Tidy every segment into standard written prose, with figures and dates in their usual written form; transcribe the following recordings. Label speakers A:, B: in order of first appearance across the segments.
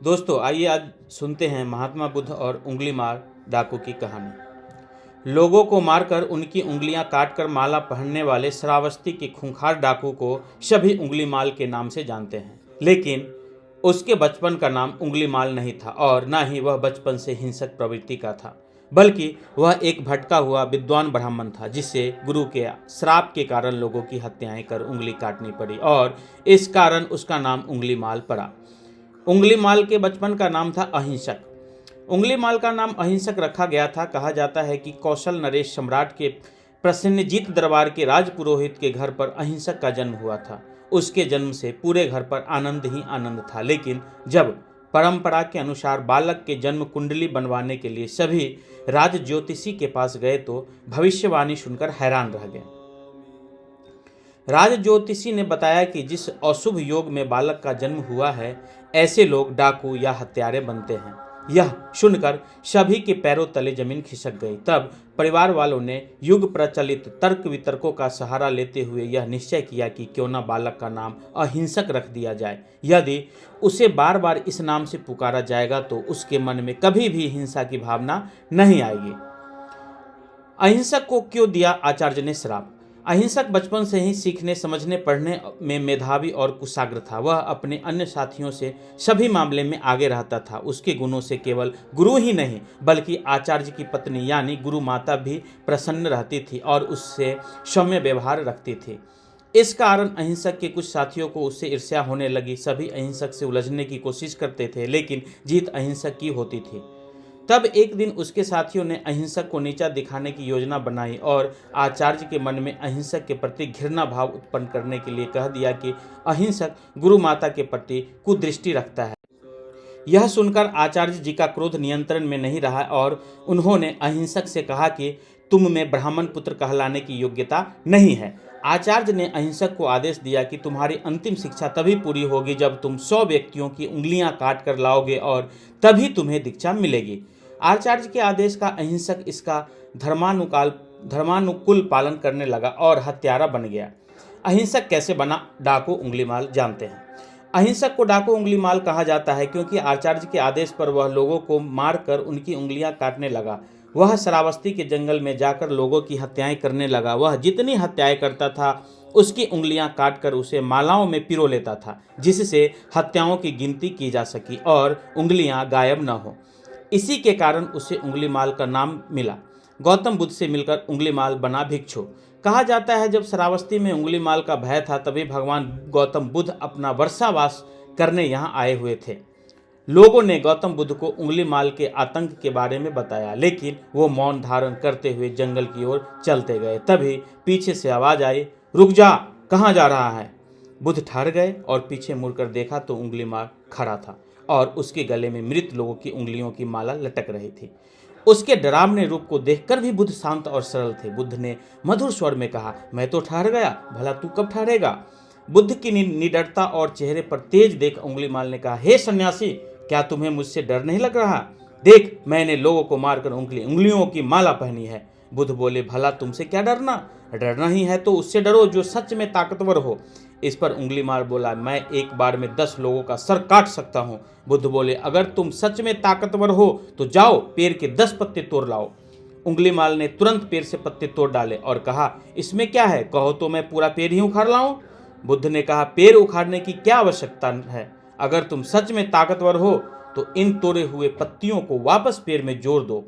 A: दोस्तों आइए आज सुनते हैं महात्मा बुद्ध और उंगली मार डाकू की कहानी। लोगों को मारकर उनकी उंगलियां काटकर माला पहनने वाले श्रावस्ती के खूंखार डाकू को सभी उंगली माल के नाम से जानते हैं, लेकिन उसके बचपन का नाम उंगली माल नहीं था और न ही वह बचपन से हिंसक प्रवृत्ति का था, बल्कि वह एक भटका हुआ विद्वान ब्राह्मण था जिसे गुरु के श्राप के कारण लोगों की हत्याएं कर उंगली काटनी पड़ी और इस कारण उसका नाम उंगली माल पड़ा। उंगली माल के बचपन का नाम था अहिंसक। उंगली माल का नाम अहिंसक रखा गया था। कहा जाता है कि कौशल नरेश सम्राट के प्रसन्नजीत दरबार के राजपुरोहित के घर पर अहिंसक का जन्म हुआ था। उसके जन्म से पूरे घर पर आनंद ही आनंद था, लेकिन जब परंपरा के अनुसार बालक के जन्म कुंडली बनवाने के लिए सभी राज ज्योतिषी के पास गए तो भविष्यवाणी सुनकर हैरान रह गए। राज ज्योतिषी ने बताया कि जिस अशुभ योग में बालक का जन्म हुआ है, ऐसे लोग डाकू या हत्यारे बनते हैं। यह सुनकर सभी के पैरों तले जमीन खिसक गई। तब परिवार वालों ने युग प्रचलित तर्क वितर्कों का सहारा लेते हुए यह निश्चय किया कि क्यों न बालक का नाम अहिंसक रख दिया जाए। यदि उसे बार बार इस नाम से पुकारा जाएगा तो उसके मन में कभी भी हिंसा की भावना नहीं आएगी। अहिंसक को क्यों दिया आचार्य ने श्राप? अहिंसक बचपन से ही सीखने, समझने, पढ़ने में मेधावी और कुशाग्र था। वह अपने अन्य साथियों से सभी मामले में आगे रहता था। उसके गुणों से केवल गुरु ही नहीं बल्कि आचार्य की पत्नी यानी गुरु माता भी प्रसन्न रहती थी और उससे सौम्य व्यवहार रखती थी। इस कारण अहिंसक के कुछ साथियों को उससे ईर्ष्या होने लगी। सभी अहिंसक से उलझने की कोशिश करते थे, लेकिन जीत अहिंसक की होती थी। तब एक दिन उसके साथियों ने अहिंसक को नीचा दिखाने की योजना बनाई और आचार्य के मन में अहिंसक के प्रति घृणा भाव उत्पन्न करने के लिए कह दिया कि अहिंसक गुरु माता के प्रति कुदृष्टि रखता है। यह सुनकर आचार्य जी का क्रोध नियंत्रण में नहीं रहा और उन्होंने अहिंसक से कहा कि तुम में ब्राह्मण पुत्र कहलाने की योग्यता नहीं है। आचार्य ने अहिंसक को आदेश दिया कि तुम्हारी अंतिम शिक्षा तभी पूरी होगी जब तुम 100 व्यक्तियों की उंगलियां काट कर लाओगे और तभी तुम्हें दीक्षा मिलेगी। आचार्य के आदेश का अहिंसक इसका धर्मानुकूल पालन करने लगा और हत्यारा बन गया। अहिंसक कैसे बना डाकू उंगलीमाल जानते हैं। अहिंसक को डाकू उंगलीमाल कहा जाता है क्योंकि आचार्य के आदेश पर वह लोगों को मारकर उनकी उंगलियां काटने लगा। वह श्रावस्ती के जंगल में जाकर लोगों की हत्याएं करने लगा। वह जितनी हत्याएं करता था उसकी उंगलियां काटकर उसे मालाओं में पिरो लेता था, जिससे हत्याओं की गिनती की जा सकी और उंगलियां गायब न हो। इसी के कारण उसे उंगलीमाल का नाम मिला। गौतम बुद्ध से मिलकर उंगलीमाल बना भिक्षु। कहा जाता है जब श्रावस्ती में उंगलीमाल का भय था तभी भगवान गौतम बुद्ध अपना वर्षावास करने यहाँ आए हुए थे। लोगों ने गौतम बुद्ध को उंगलीमाल के आतंक के बारे में बताया, लेकिन वो मौन धारण करते हुए जंगल की ओर चलते गए। तभी पीछे से आवाज आई, रुक जा, कहाँ जा रहा है? बुद्ध ठहर गए और पीछे मुड़कर देखा तो उंगलीमाल खड़ा था और उसके गले में मृत लोगों की उंगलियों की माला लटक रही थी। उसके डरावने रूप को देखकर भी बुद्ध शांत और सरल थे। बुद्ध ने मधुर स्वर में कहा, मैं तो ठहर गया, भला तू कब ठहरेगा? बुद्ध की निडरता और चेहरे पर तेज देख उंगलीमाल ने कहा, हे सन्यासी, क्या तुम्हें मुझसे डर नहीं लग रहा? देख, मैंने लोगों को मारकर उंगलियों की माला पहनी है। बुद्ध बोले, भला तुमसे क्या डरना? डरना ही है तो उससे डरो जो सच में ताकतवर हो। इस पर उंगलीमाल बोला, मैं एक बार में 10 लोगों का सर काट सकता हूँ। बुद्ध बोले, अगर तुम सच में ताकतवर हो तो जाओ पेड़ के 10 पत्ते तोड़ लाओ। उंगलीमाल ने तुरंत पेड़ से पत्ते तोड़ डाले और कहा, इसमें क्या है, कहो तो मैं पूरा पेड़ ही उखाड़ लाऊं। बुद्ध ने कहा, पेड़ उखाड़ने की क्या आवश्यकता है? अगर तुम सच में ताकतवर हो तो इन तोड़े हुए पत्तियों को वापस पेड़ में जोड़ दो।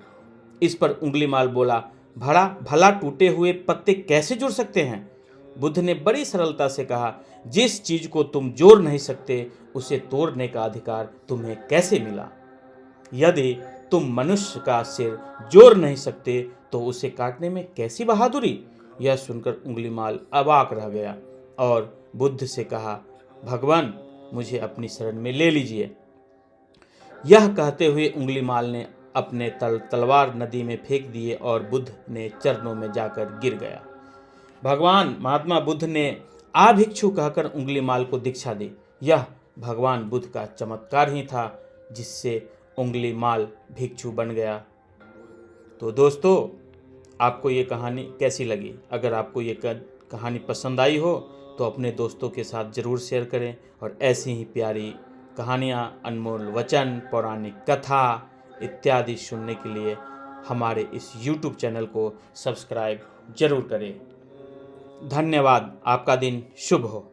A: इस पर उंगलीमाल बोला, भला टूटे हुए पत्ते कैसे जुड़ सकते हैं? बुद्ध ने बड़ी सरलता से कहा, जिस चीज को तुम जोड़ नहीं सकते उसे तोड़ने का अधिकार तुम्हें कैसे मिला? यदि तुम मनुष्य का सिर जोड़ नहीं सकते तो उसे काटने में कैसी बहादुरी? यह सुनकर उंगलीमाल अवाक रह गया और बुद्ध से कहा, भगवान, मुझे अपनी शरण में ले लीजिए। यह कहते हुए उंगलीमाल ने अपने तलवार नदी में फेंक दिए और बुद्ध ने चरणों में जाकर गिर गया। भगवान महात्मा बुद्ध ने आ भिक्षु कहकर उंगलीमाल को दीक्षा दी। यह भगवान बुद्ध का चमत्कार ही था जिससे उंगलीमाल भिक्षु बन गया। तो दोस्तों, आपको ये कहानी कैसी लगी? अगर आपको ये कहानी पसंद आई हो तो अपने दोस्तों के साथ ज़रूर शेयर करें और ऐसी ही प्यारी कहानियाँ, अनमोल वचन, पौराणिक कथा इत्यादि सुनने के लिए हमारे इस YouTube चैनल को सब्सक्राइब जरूर करें। धन्यवाद। आपका दिन शुभ हो।